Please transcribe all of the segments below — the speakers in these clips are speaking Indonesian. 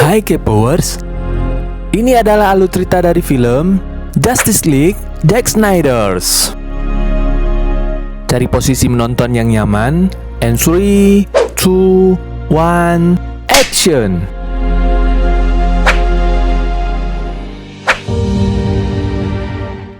Hai K-Powers, ini adalah alur cerita dari film Justice League Zack Snyder's. Cari posisi menonton yang nyaman, and 3, 2, 1, action!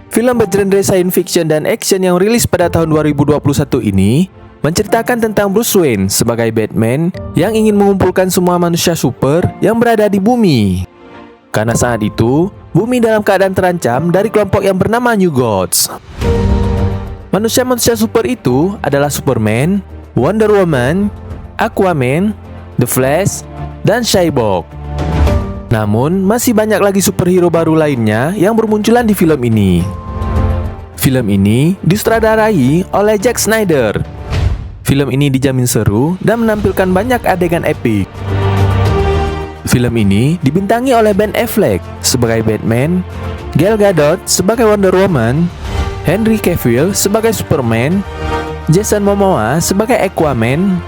Film bergenre science fiction dan action yang rilis pada tahun 2021 ini menceritakan tentang Bruce Wayne sebagai Batman yang ingin mengumpulkan semua manusia super yang berada di bumi. Karena saat itu, bumi dalam keadaan terancam dari kelompok yang bernama New Gods. Manusia-manusia super itu adalah Superman, Wonder Woman, Aquaman, The Flash, dan Cyborg. Namun, masih banyak lagi superhero baru lainnya yang bermunculan di film ini. Film ini disutradarai oleh Zack Snyder. Film ini dijamin seru dan menampilkan banyak adegan epik. Film ini dibintangi oleh Ben Affleck sebagai Batman, Gal Gadot sebagai Wonder Woman, Henry Cavill sebagai Superman, Jason Momoa sebagai Aquaman,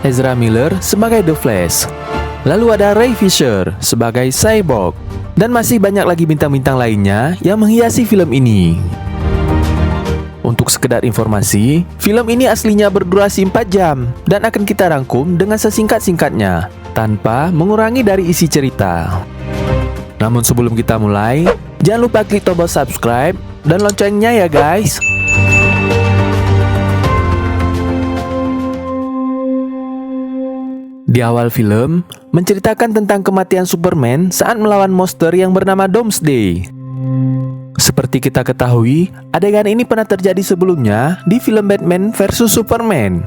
Ezra Miller sebagai The Flash. Lalu ada Ray Fisher sebagai Cyborg, dan masih banyak lagi bintang-bintang lainnya yang menghiasi film ini. Untuk sekedar informasi, film ini aslinya berdurasi 4 jam dan akan kita rangkum dengan sesingkat-singkatnya tanpa mengurangi dari isi cerita. Namun sebelum kita mulai, jangan lupa klik tombol subscribe dan loncengnya ya guys. Di awal film, menceritakan tentang kematian Superman saat melawan monster yang bernama Doomsday. Seperti kita ketahui, adegan ini pernah terjadi sebelumnya di film Batman vs Superman.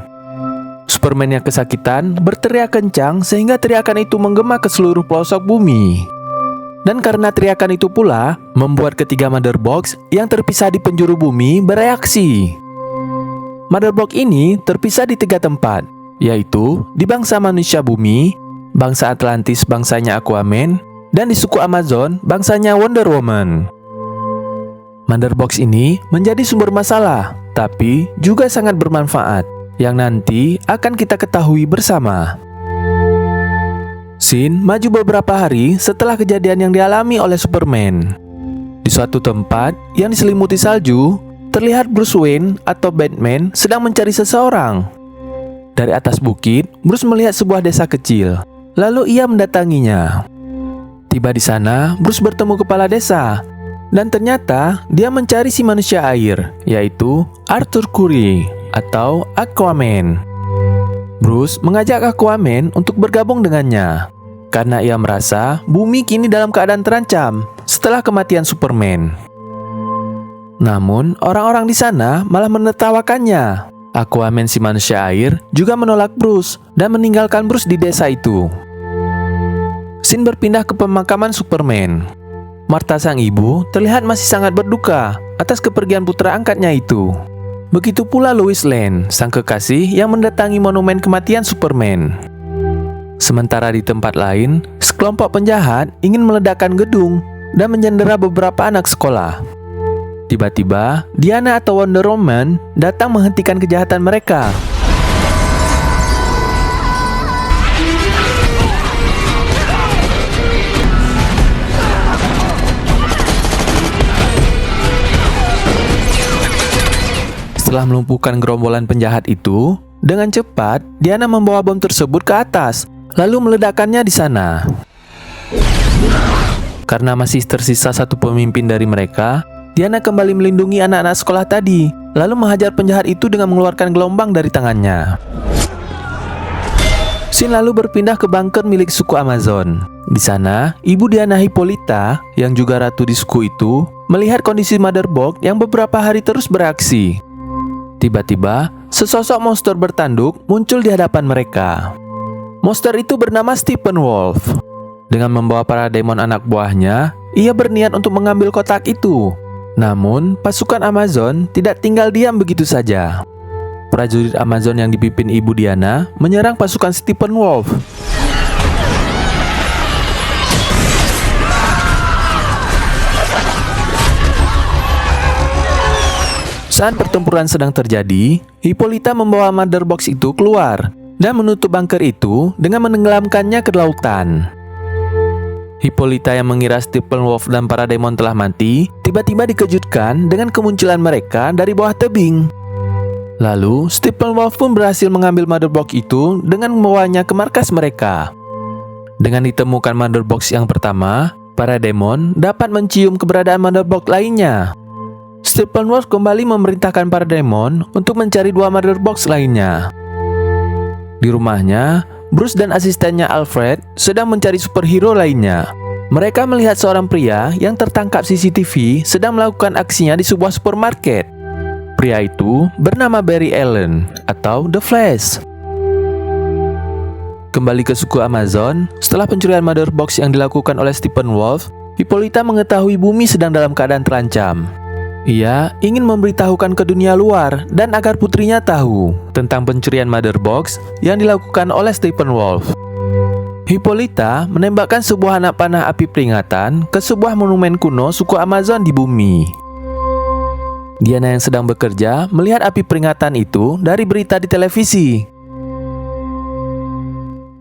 Superman yang kesakitan berteriak kencang sehingga teriakan itu menggema ke seluruh pelosok bumi. Dan karena teriakan itu pula, membuat ketiga Mother Box yang terpisah di penjuru bumi bereaksi. Mother Box ini terpisah di 3 tempat, yaitu di bangsa manusia bumi, bangsa Atlantis bangsanya Aquaman, dan di suku Amazon bangsanya Wonder Woman. Mother Box ini menjadi sumber masalah, tapi juga sangat bermanfaat, yang nanti akan kita ketahui bersama. Scene maju beberapa hari setelah kejadian yang dialami oleh Superman. Di suatu tempat yang diselimuti salju, terlihat Bruce Wayne atau Batman sedang mencari seseorang. Dari atas bukit, Bruce melihat sebuah desa kecil, lalu ia mendatanginya. Tiba di sana, Bruce bertemu kepala desa. Dan ternyata dia mencari si manusia air, yaitu Arthur Curry atau Aquaman. Bruce mengajak Aquaman untuk bergabung dengannya karena ia merasa bumi kini dalam keadaan terancam setelah kematian Superman. Namun orang-orang di sana malah menertawakannya. Aquaman si manusia air juga menolak Bruce dan meninggalkan Bruce di desa itu. Scene berpindah ke pemakaman Superman. Martha sang ibu terlihat masih sangat berduka atas kepergian putra angkatnya itu. Begitu pula Lois Lane, sang kekasih yang mendatangi monumen kematian Superman. Sementara di tempat lain, sekelompok penjahat ingin meledakkan gedung dan menyandera beberapa anak sekolah. Tiba-tiba, Diana atau Wonder Woman datang menghentikan kejahatan mereka. Setelah melumpuhkan gerombolan penjahat itu, dengan cepat Diana membawa bom tersebut ke atas, lalu meledakkannya di sana. Karena masih tersisa satu pemimpin dari mereka, Diana kembali melindungi anak-anak sekolah tadi, lalu menghajar penjahat itu dengan mengeluarkan gelombang dari tangannya. Scene lalu berpindah ke bunker milik suku Amazon. Di sana, ibu Diana Hippolyta, yang juga ratu di suku itu, melihat kondisi Mother Box yang beberapa hari terus bereaksi. Tiba-tiba, sesosok monster bertanduk muncul di hadapan mereka. Monster itu bernama Steppenwolf. Dengan membawa para demon anak buahnya, ia berniat untuk mengambil kotak itu. Namun, pasukan Amazon tidak tinggal diam begitu saja. Prajurit Amazon yang dipimpin ibu Diana menyerang pasukan Steppenwolf. Saat pertempuran sedang terjadi, Hippolyta membawa Mother Box itu keluar dan menutup bunker itu dengan menenggelamkannya ke lautan. Hippolyta yang mengira Steppenwolf dan Parademon telah mati, tiba-tiba dikejutkan dengan kemunculan mereka dari bawah tebing. Lalu, Steppenwolf pun berhasil mengambil Mother Box itu dengan membawanya ke markas mereka. Dengan ditemukan Mother Box yang pertama, Parademon dapat mencium keberadaan Mother Box lainnya. Steppenwolf kembali memerintahkan Parademon untuk mencari 2 Mother Box lainnya. Di rumahnya, Bruce dan asistennya Alfred sedang mencari superhero lainnya. Mereka melihat seorang pria yang tertangkap CCTV sedang melakukan aksinya di sebuah supermarket. Pria itu bernama Barry Allen atau The Flash. Kembali ke suku Amazon, setelah pencurian Mother Box yang dilakukan oleh Steppenwolf, Hippolyta mengetahui bumi sedang dalam keadaan terancam. Ia ingin memberitahukan ke dunia luar dan agar putrinya tahu tentang pencurian Mother Box yang dilakukan oleh Steppenwolf. Hippolyta menembakkan sebuah anak panah api peringatan ke sebuah monumen kuno suku Amazon di bumi. Diana yang sedang bekerja melihat api peringatan itu dari berita di televisi.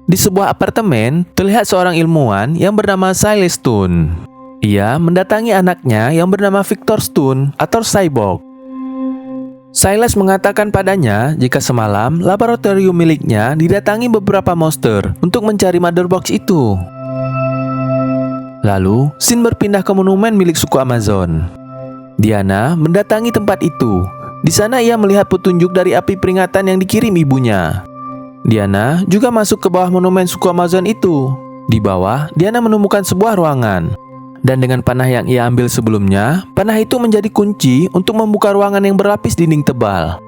Di sebuah apartemen, terlihat seorang ilmuwan yang bernama Silas Stone. Ia mendatangi anaknya yang bernama Victor Stone atau Cyborg. Silas mengatakan padanya jika semalam laboratorium miliknya didatangi beberapa monster untuk mencari Mother Box itu. Lalu, Sin berpindah ke monumen milik suku Amazon. Diana mendatangi tempat itu. Di sana ia melihat petunjuk dari api peringatan yang dikirim ibunya. Diana juga masuk ke bawah monumen suku Amazon itu. Di bawah, Diana menemukan sebuah ruangan. Dan dengan panah yang ia ambil sebelumnya, panah itu menjadi kunci untuk membuka ruangan yang berlapis dinding tebal.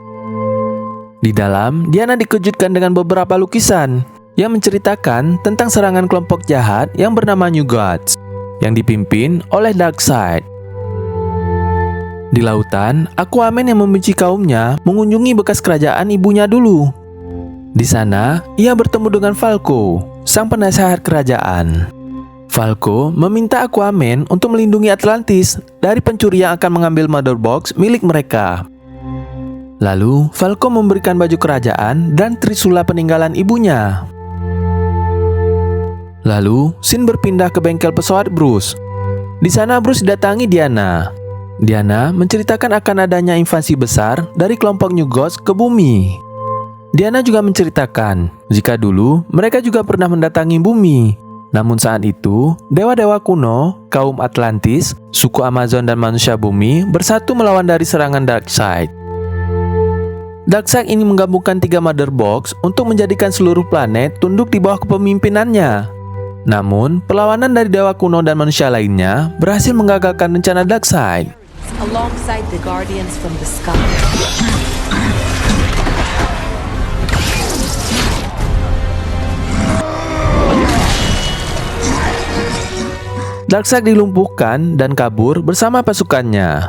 Di dalam, Diana dikejutkan dengan beberapa lukisan yang menceritakan tentang serangan kelompok jahat yang bernama New Gods, yang dipimpin oleh Darkseid. Di lautan, Aquaman yang membenci kaumnya mengunjungi bekas kerajaan ibunya dulu. Di sana, ia bertemu dengan Falco, sang penasehat kerajaan. Falco meminta Aquaman untuk melindungi Atlantis dari pencuri yang akan mengambil Mother Box milik mereka. Lalu, Falco memberikan baju kerajaan dan trisula peninggalan ibunya. Lalu, Sin berpindah ke bengkel pesawat Bruce. Di sana Bruce didatangi Diana. Diana menceritakan akan adanya invasi besar dari kelompok New Gods ke bumi. Diana juga menceritakan jika dulu mereka juga pernah mendatangi bumi. Namun saat itu, dewa-dewa kuno, kaum Atlantis, suku Amazon dan manusia bumi bersatu melawan dari serangan Darkseid. Darkseid ini menggabungkan 3 Mother Box untuk menjadikan seluruh planet tunduk di bawah kepemimpinan-Nya. Namun, perlawanan dari dewa kuno dan manusia lainnya berhasil menggagalkan rencana Darkseid. Alongside the guardians from the sky. Darkseid dilumpuhkan dan kabur bersama pasukannya.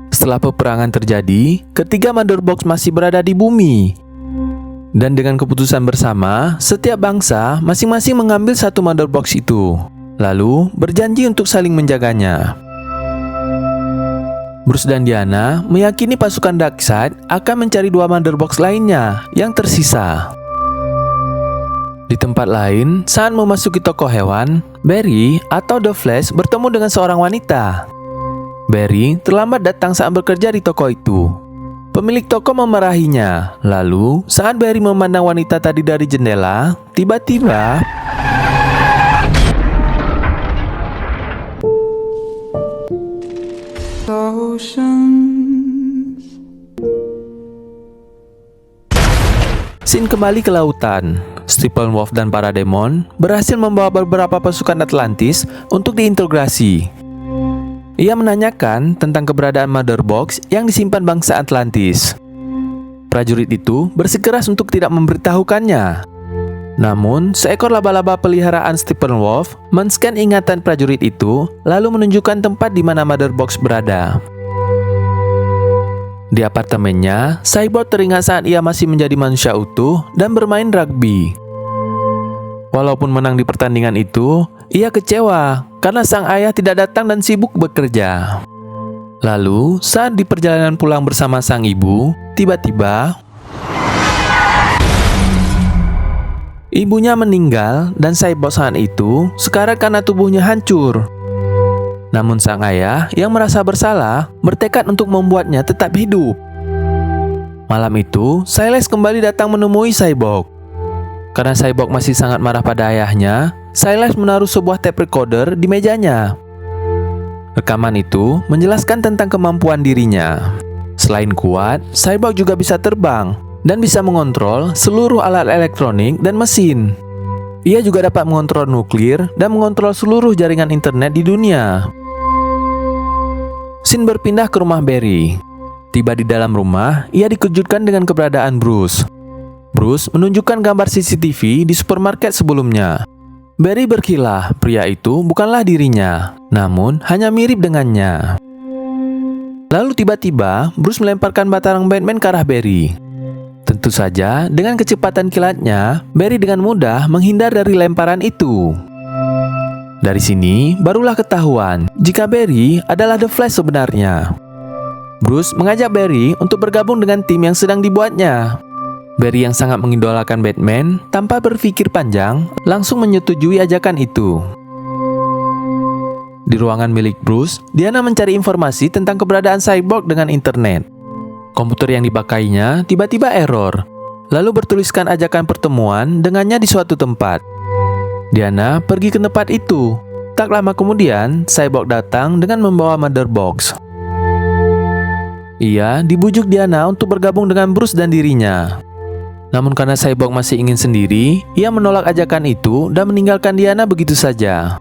Setelah peperangan terjadi, ketiga Mother Box masih berada di bumi. Dan dengan keputusan bersama, setiap bangsa masing-masing mengambil 1 Mother Box itu, lalu berjanji untuk saling menjaganya. Bruce dan Diana meyakini pasukan Darkseid akan mencari 2 Mother Box lainnya yang tersisa. Di tempat lain, saat memasuki toko hewan, Barry atau The Flash bertemu dengan seorang wanita. Barry terlambat datang saat bekerja di toko itu. Pemilik toko memarahinya. Lalu, saat Barry memandang wanita tadi dari jendela, tiba-tiba Sin kembali ke lautan. Steppenwolf dan Parademon berhasil membawa beberapa pasukan Atlantis untuk diintegrasi. Ia menanyakan tentang keberadaan Mother Box yang disimpan bangsa Atlantis. Prajurit itu bersikeras untuk tidak memberitahukannya. Namun, seekor laba-laba peliharaan Steppenwolf men-scan ingatan prajurit itu, lalu menunjukkan tempat di mana Mother Box berada. Di apartemennya, Cyborg teringat saat ia masih menjadi manusia utuh dan bermain rugby. Walaupun menang di pertandingan itu, ia kecewa karena sang ayah tidak datang dan sibuk bekerja. Lalu, saat di perjalanan pulang bersama sang ibu, tiba-tiba Ibunya meninggal dan Cyborg saat itu sekarat karena tubuhnya hancur. Namun sang ayah yang merasa bersalah bertekad untuk membuatnya tetap hidup. Malam itu, Silas kembali datang menemui Cyborg. Karena Cyborg masih sangat marah pada ayahnya, Silas menaruh sebuah tape recorder di mejanya. Rekaman itu menjelaskan tentang kemampuan dirinya. Selain kuat, Cyborg juga bisa terbang dan bisa mengontrol seluruh alat elektronik dan mesin. Ia juga dapat mengontrol nuklir dan mengontrol seluruh jaringan internet di dunia. Scene berpindah ke rumah Barry. Tiba di dalam rumah, ia dikejutkan dengan keberadaan Bruce. Bruce menunjukkan gambar CCTV di supermarket sebelumnya. Barry berkilah, pria itu bukanlah dirinya, namun hanya mirip dengannya. Lalu tiba-tiba, Bruce melemparkan batarang Batman ke arah Barry. Tentu saja, dengan kecepatan kilatnya, Barry dengan mudah menghindar dari lemparan itu. Dari sini, barulah ketahuan jika Barry adalah The Flash sebenarnya. Bruce mengajak Barry untuk bergabung dengan tim yang sedang dibuatnya. Barry yang sangat mengidolakan Batman, tanpa berpikir panjang, langsung menyetujui ajakan itu. Di ruangan milik Bruce, Diana mencari informasi tentang keberadaan Cyborg dengan internet. Komputer yang dipakainya tiba-tiba error, lalu bertuliskan ajakan pertemuan dengannya di suatu tempat. Diana pergi ke tempat itu. Tak lama kemudian, Cyborg datang dengan membawa Mother Box. Ia dibujuk Diana untuk bergabung dengan Bruce dan dirinya. Namun karena Cyborg masih ingin sendiri, ia menolak ajakan itu dan meninggalkan Diana begitu saja.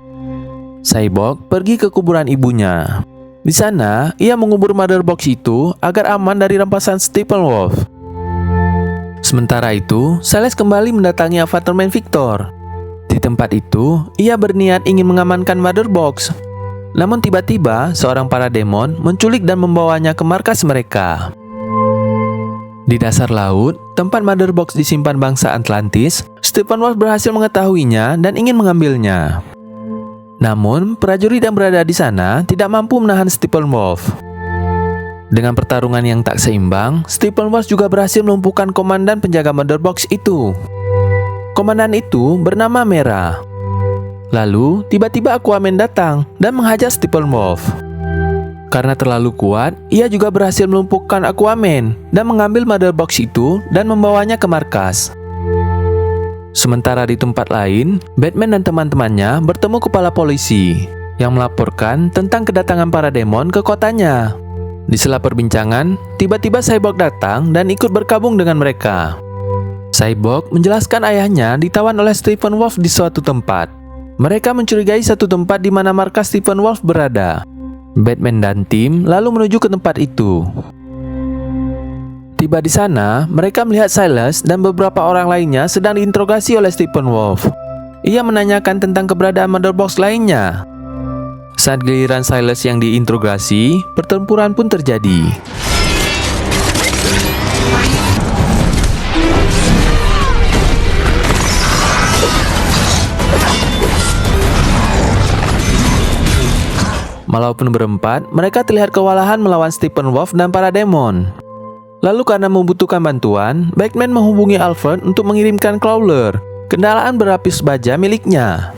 Cyborg pergi ke kuburan ibunya. Di sana, ia mengubur Mother Box itu agar aman dari rampasan Steppenwolf. Sementara itu, Silas kembali mendatangi apartemen Victor. Di tempat itu, ia berniat ingin mengamankan Mother Box. Namun tiba-tiba, seorang parademon menculik dan membawanya ke markas mereka. Di dasar laut, tempat Mother Box disimpan bangsa Atlantis, Steppenwolf berhasil mengetahuinya dan ingin mengambilnya. Namun, prajurit yang berada di sana tidak mampu menahan Steppenwolf. Dengan pertarungan yang tak seimbang, Steppenwolf juga berhasil melumpuhkan komandan penjaga Mother Box itu. Komandan itu bernama Mera. Lalu, tiba-tiba Aquaman datang dan menghajar Steppenwolf. Karena terlalu kuat, ia juga berhasil melumpuhkan Aquaman dan mengambil Mother Box itu dan membawanya ke markas. Sementara di tempat lain, Batman dan teman-temannya bertemu kepala polisi yang melaporkan tentang kedatangan para demon ke kotanya. Di sela perbincangan, tiba-tiba Cyborg datang dan ikut bergabung dengan mereka. Cyborg menjelaskan ayahnya ditawan oleh Steppenwolf di suatu tempat. Mereka mencurigai satu tempat di mana markas Steppenwolf berada. Batman dan tim lalu menuju ke tempat itu. Tiba di sana, mereka melihat Silas dan beberapa orang lainnya sedang diinterogasi oleh Steppenwolf. Ia menanyakan tentang keberadaan Mother Box lainnya. Saat giliran Silas yang diinterogasi, pertempuran pun terjadi. Walaupun berempat, mereka terlihat kewalahan melawan Steppenwolf dan para demon. Lalu karena membutuhkan bantuan, Batman menghubungi Alfred untuk mengirimkan Crawler, kendaraan berlapis baja miliknya.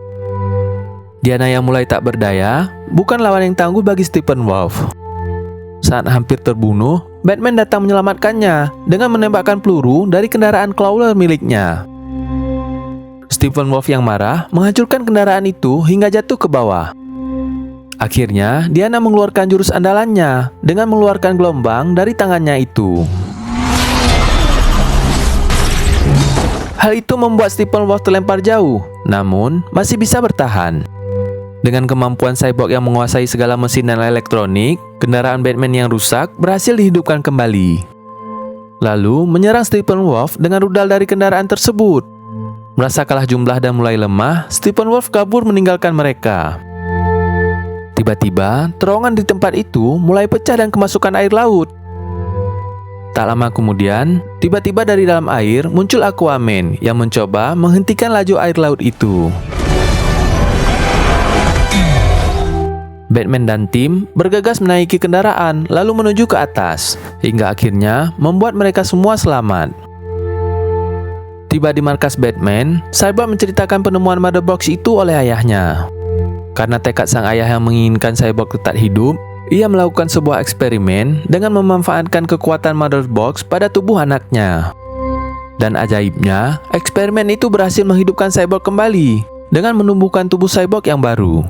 Diana yang mulai tak berdaya, bukan lawan yang tangguh bagi Steppenwolf. Saat hampir terbunuh, Batman datang menyelamatkannya dengan menembakkan peluru dari kendaraan Crawler miliknya. Steppenwolf yang marah menghancurkan kendaraan itu hingga jatuh ke bawah. Akhirnya, Diana mengeluarkan jurus andalannya dengan mengeluarkan gelombang dari tangannya itu. Hal itu membuat Steppenwolf terlempar jauh, namun masih bisa bertahan. Dengan kemampuan Cyborg yang menguasai segala mesin dan elektronik, kendaraan Batman yang rusak berhasil dihidupkan kembali. Lalu menyerang Steppenwolf dengan rudal dari kendaraan tersebut. Merasa kalah jumlah dan mulai lemah, Steppenwolf kabur meninggalkan mereka. Tiba-tiba, terowongan di tempat itu mulai pecah dan kemasukan air laut. Tak lama kemudian, tiba-tiba dari dalam air muncul Aquaman yang mencoba menghentikan laju air laut itu. Batman dan tim bergegas menaiki kendaraan lalu menuju ke atas, hingga akhirnya membuat mereka semua selamat. Tiba di markas Batman, Cyborg menceritakan penemuan Mother Box itu oleh ayahnya. Karena tekad sang ayah yang menginginkan Cyborg tetap hidup, ia melakukan sebuah eksperimen dengan memanfaatkan kekuatan Mother Box pada tubuh anaknya. Dan ajaibnya, eksperimen itu berhasil menghidupkan Cyborg kembali dengan menumbuhkan tubuh Cyborg yang baru.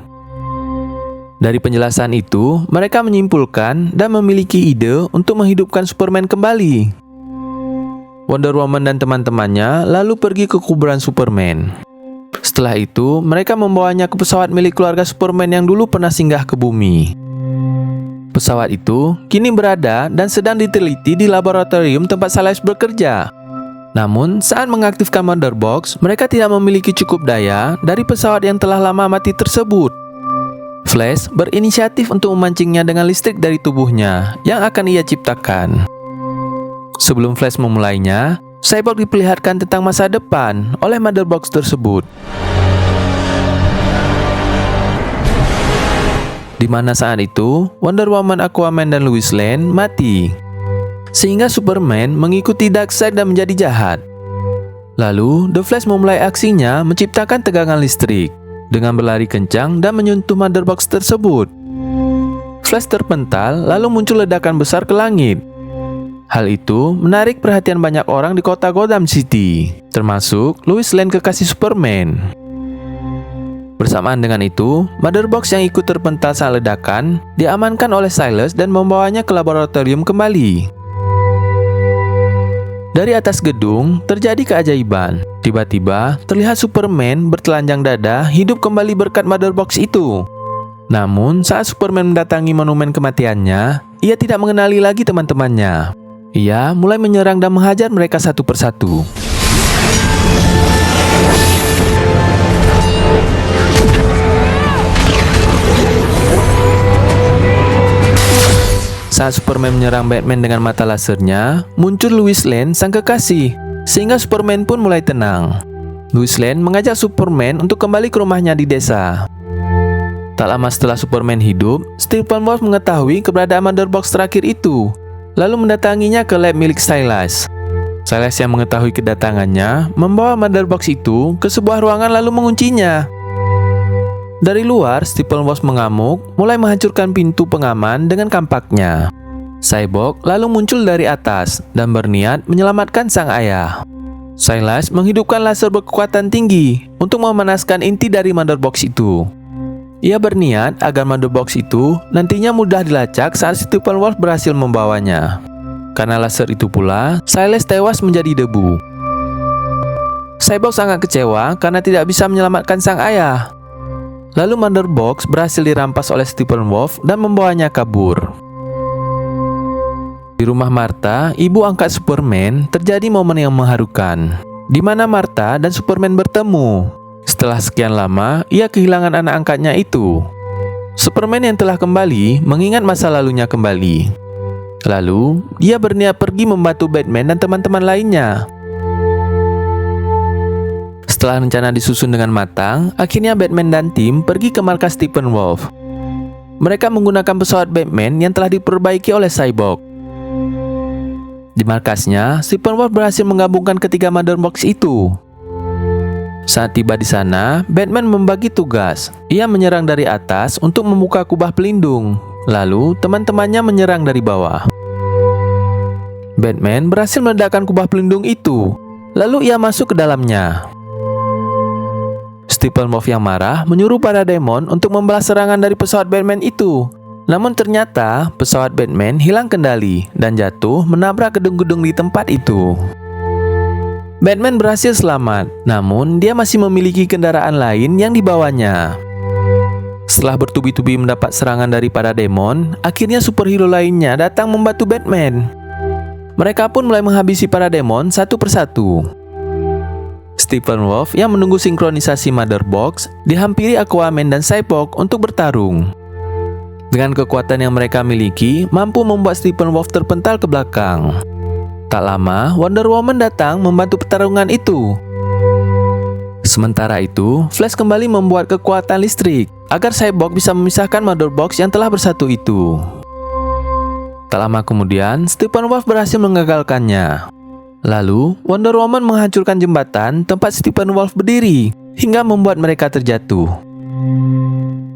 Dari penjelasan itu, mereka menyimpulkan dan memiliki ide untuk menghidupkan Superman kembali. Wonder Woman dan teman-temannya lalu pergi ke kuburan Superman. Setelah itu, mereka membawanya ke pesawat milik keluarga Superman yang dulu pernah singgah ke bumi. Pesawat itu kini berada dan sedang diteliti di laboratorium tempat Silas bekerja. Namun, saat mengaktifkan Mother Box, mereka tidak memiliki cukup daya dari pesawat yang telah lama mati tersebut. Flash berinisiatif untuk memancingnya dengan listrik dari tubuhnya yang akan ia ciptakan. Sebelum Flash memulainya, Cyborg diperlihatkan tentang masa depan oleh Mother Box tersebut. Di mana saat itu, Wonder Woman, Aquaman, dan Lois Lane mati. Sehingga Superman mengikuti Darkseid dan menjadi jahat. Lalu, The Flash memulai aksinya menciptakan tegangan listrik dengan berlari kencang dan menyentuh Mother Box tersebut. Flash terpental lalu muncul ledakan besar ke langit. Hal itu menarik perhatian banyak orang di kota Gotham City, termasuk Lois Lane, kekasih Superman. Bersamaan dengan itu, Mother Box yang ikut terpental saat ledakan diamankan oleh Silas dan membawanya ke laboratorium kembali. Dari atas gedung, terjadi keajaiban. Tiba-tiba, terlihat Superman bertelanjang dada hidup kembali berkat Mother Box itu. Namun, saat Superman mendatangi monumen kematiannya, ia tidak mengenali lagi teman-temannya. Ia mulai menyerang dan menghajar mereka satu persatu. Saat Superman menyerang Batman dengan mata lasernya, muncul Lois Lane, sang kekasih, sehingga Superman pun mulai tenang. Lois Lane mengajak Superman untuk kembali ke rumahnya di desa. Tak lama setelah Superman hidup, Steppenwolf mengetahui keberadaan Mother Box terakhir itu, lalu mendatanginya ke lab milik Silas. Silas yang mengetahui kedatangannya membawa Mother Box itu ke sebuah ruangan lalu menguncinya. Dari luar, Steppenwolf mengamuk, mulai menghancurkan pintu pengaman dengan kampaknya. Cyborg lalu muncul dari atas dan berniat menyelamatkan sang ayah. Silas menghidupkan laser berkekuatan tinggi untuk memanaskan inti dari Mother Box itu. Ia berniat agar Mother Box itu nantinya mudah dilacak saat Steppenwolf berhasil membawanya. Karena laser itu pula, Silas tewas menjadi debu. Cyborg sangat kecewa karena tidak bisa menyelamatkan sang ayah. Lalu Mother Box berhasil dirampas oleh Steppenwolf dan membawanya kabur. Di rumah Martha, ibu angkat Superman, terjadi momen yang mengharukan, di mana Martha dan Superman bertemu. Setelah sekian lama, ia kehilangan anak angkatnya itu. Superman yang telah kembali mengingat masa lalunya kembali. Lalu, dia berniat pergi membantu Batman dan teman-teman lainnya. Setelah rencana disusun dengan matang, akhirnya Batman dan tim pergi ke markas Steppenwolf. Mereka menggunakan pesawat Batman yang telah diperbaiki oleh Cyborg. Di markasnya, Steppenwolf berhasil menggabungkan ketiga Mother Box itu. Saat tiba di sana, Batman membagi tugas. Ia menyerang dari atas untuk membuka kubah pelindung. Lalu, teman-temannya menyerang dari bawah. Batman berhasil meledakkan kubah pelindung itu. Lalu ia masuk ke dalamnya. Steppenwolf yang marah menyuruh para demon untuk membalas serangan dari pesawat Batman itu. Namun ternyata pesawat Batman hilang kendali dan jatuh menabrak gedung-gedung di tempat itu. Batman berhasil selamat, namun dia masih memiliki kendaraan lain yang dibawanya. Setelah bertubi-tubi mendapat serangan dari para demon, akhirnya superhero lainnya datang membantu Batman. Mereka pun mulai menghabisi para demon satu persatu. Steppenwolf yang menunggu sinkronisasi Mother Box dihampiri Aquaman dan Cyborg untuk bertarung. Dengan kekuatan yang mereka miliki, mampu membuat Steppenwolf terpental ke belakang. Tak lama, Wonder Woman datang membantu pertarungan itu. Sementara itu, Flash kembali membuat kekuatan listrik agar Cyborg bisa memisahkan Mother Box yang telah bersatu itu. Tak lama kemudian, Steppenwolf berhasil mengagalkannya. Lalu, Wonder Woman menghancurkan jembatan tempat Steppenwolf berdiri hingga membuat mereka terjatuh.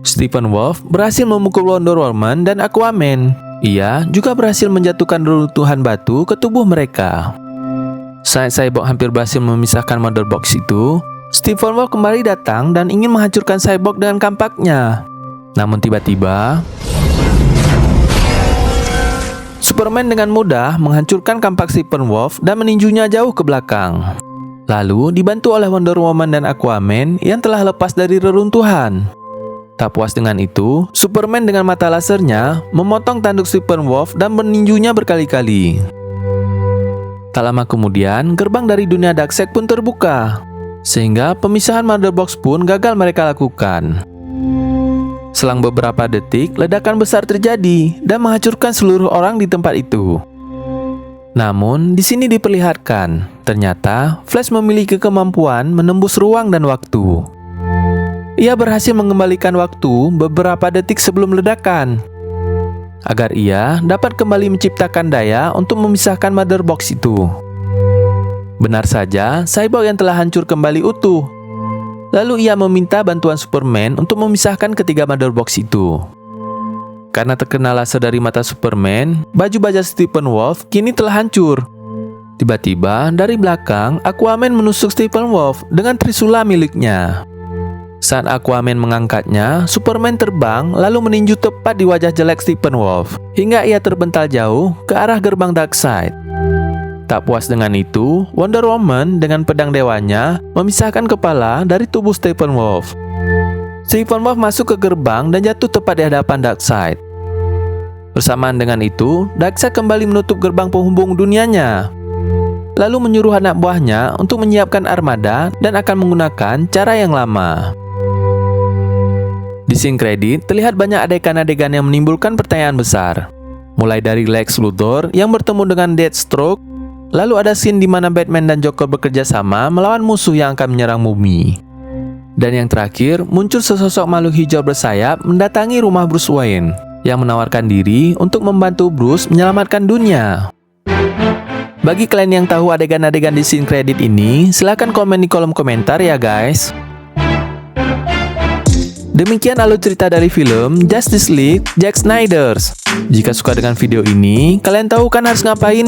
Steppenwolf berhasil memukul Wonder Woman dan Aquaman. Ia juga berhasil menjatuhkan reruntuhan batu ke tubuh mereka. Saat Cyborg hampir berhasil memisahkan Mother Box itu, Steppenwolf kembali datang dan ingin menghancurkan Cyborg dengan kampaknya. Namun tiba-tiba, Superman dengan mudah menghancurkan kampak Steppenwolf dan meninjunya jauh ke belakang. Lalu dibantu oleh Wonder Woman dan Aquaman yang telah lepas dari reruntuhan. Tak puas dengan itu, Superman dengan mata lasernya memotong tanduk Steppenwolf dan meninjunya berkali-kali. Tak lama kemudian, gerbang dari dunia Darkseid pun terbuka, sehingga pemisahan Mother Box pun gagal mereka lakukan. Selang beberapa detik, ledakan besar terjadi dan menghancurkan seluruh orang di tempat itu. Namun, di sini diperlihatkan, ternyata Flash memiliki kemampuan menembus ruang dan waktu. Ia berhasil mengembalikan waktu beberapa detik sebelum ledakan, agar ia dapat kembali menciptakan daya untuk memisahkan Mother Box itu. Benar saja, Cyborg yang telah hancur kembali utuh. Lalu ia meminta bantuan Superman untuk memisahkan ketiga Mother Box itu. Karena terkena laser dari mata Superman, baju baja Steppenwolf kini telah hancur. Tiba-tiba, dari belakang, Aquaman menusuk Steppenwolf dengan trisula miliknya. Saat Aquaman mengangkatnya, Superman terbang lalu meninju tepat di wajah jelek Steppenwolf hingga ia terbental jauh ke arah gerbang Darkseid. Tak puas dengan itu, Wonder Woman dengan pedang dewanya memisahkan kepala dari tubuh Steppenwolf. Steppenwolf masuk ke gerbang dan jatuh tepat di hadapan Darkseid. Bersamaan dengan itu, Darkseid kembali menutup gerbang penghubung dunianya, lalu menyuruh anak buahnya untuk menyiapkan armada dan akan menggunakan cara yang lama. Di scene kredit, terlihat banyak adegan-adegan yang menimbulkan pertanyaan besar. Mulai dari Lex Luthor yang bertemu dengan Deathstroke, lalu ada scene di mana Batman dan Joker bekerja sama melawan musuh yang akan menyerang bumi. Dan yang terakhir, muncul sesosok makhluk hijau bersayap mendatangi rumah Bruce Wayne, yang menawarkan diri untuk membantu Bruce menyelamatkan dunia. Bagi kalian yang tahu adegan-adegan di scene kredit ini, silahkan komen di kolom komentar ya guys. Demikian alur cerita dari film Justice League Zack Snyder's. Jika suka dengan video ini, kalian tahu kan harus ngapain?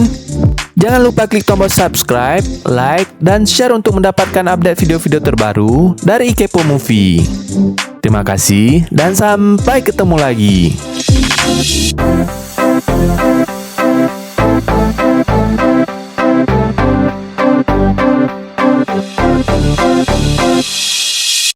Jangan lupa klik tombol subscribe, like, dan share untuk mendapatkan update video-video terbaru dari Ikepo Movie. Terima kasih dan sampai ketemu lagi.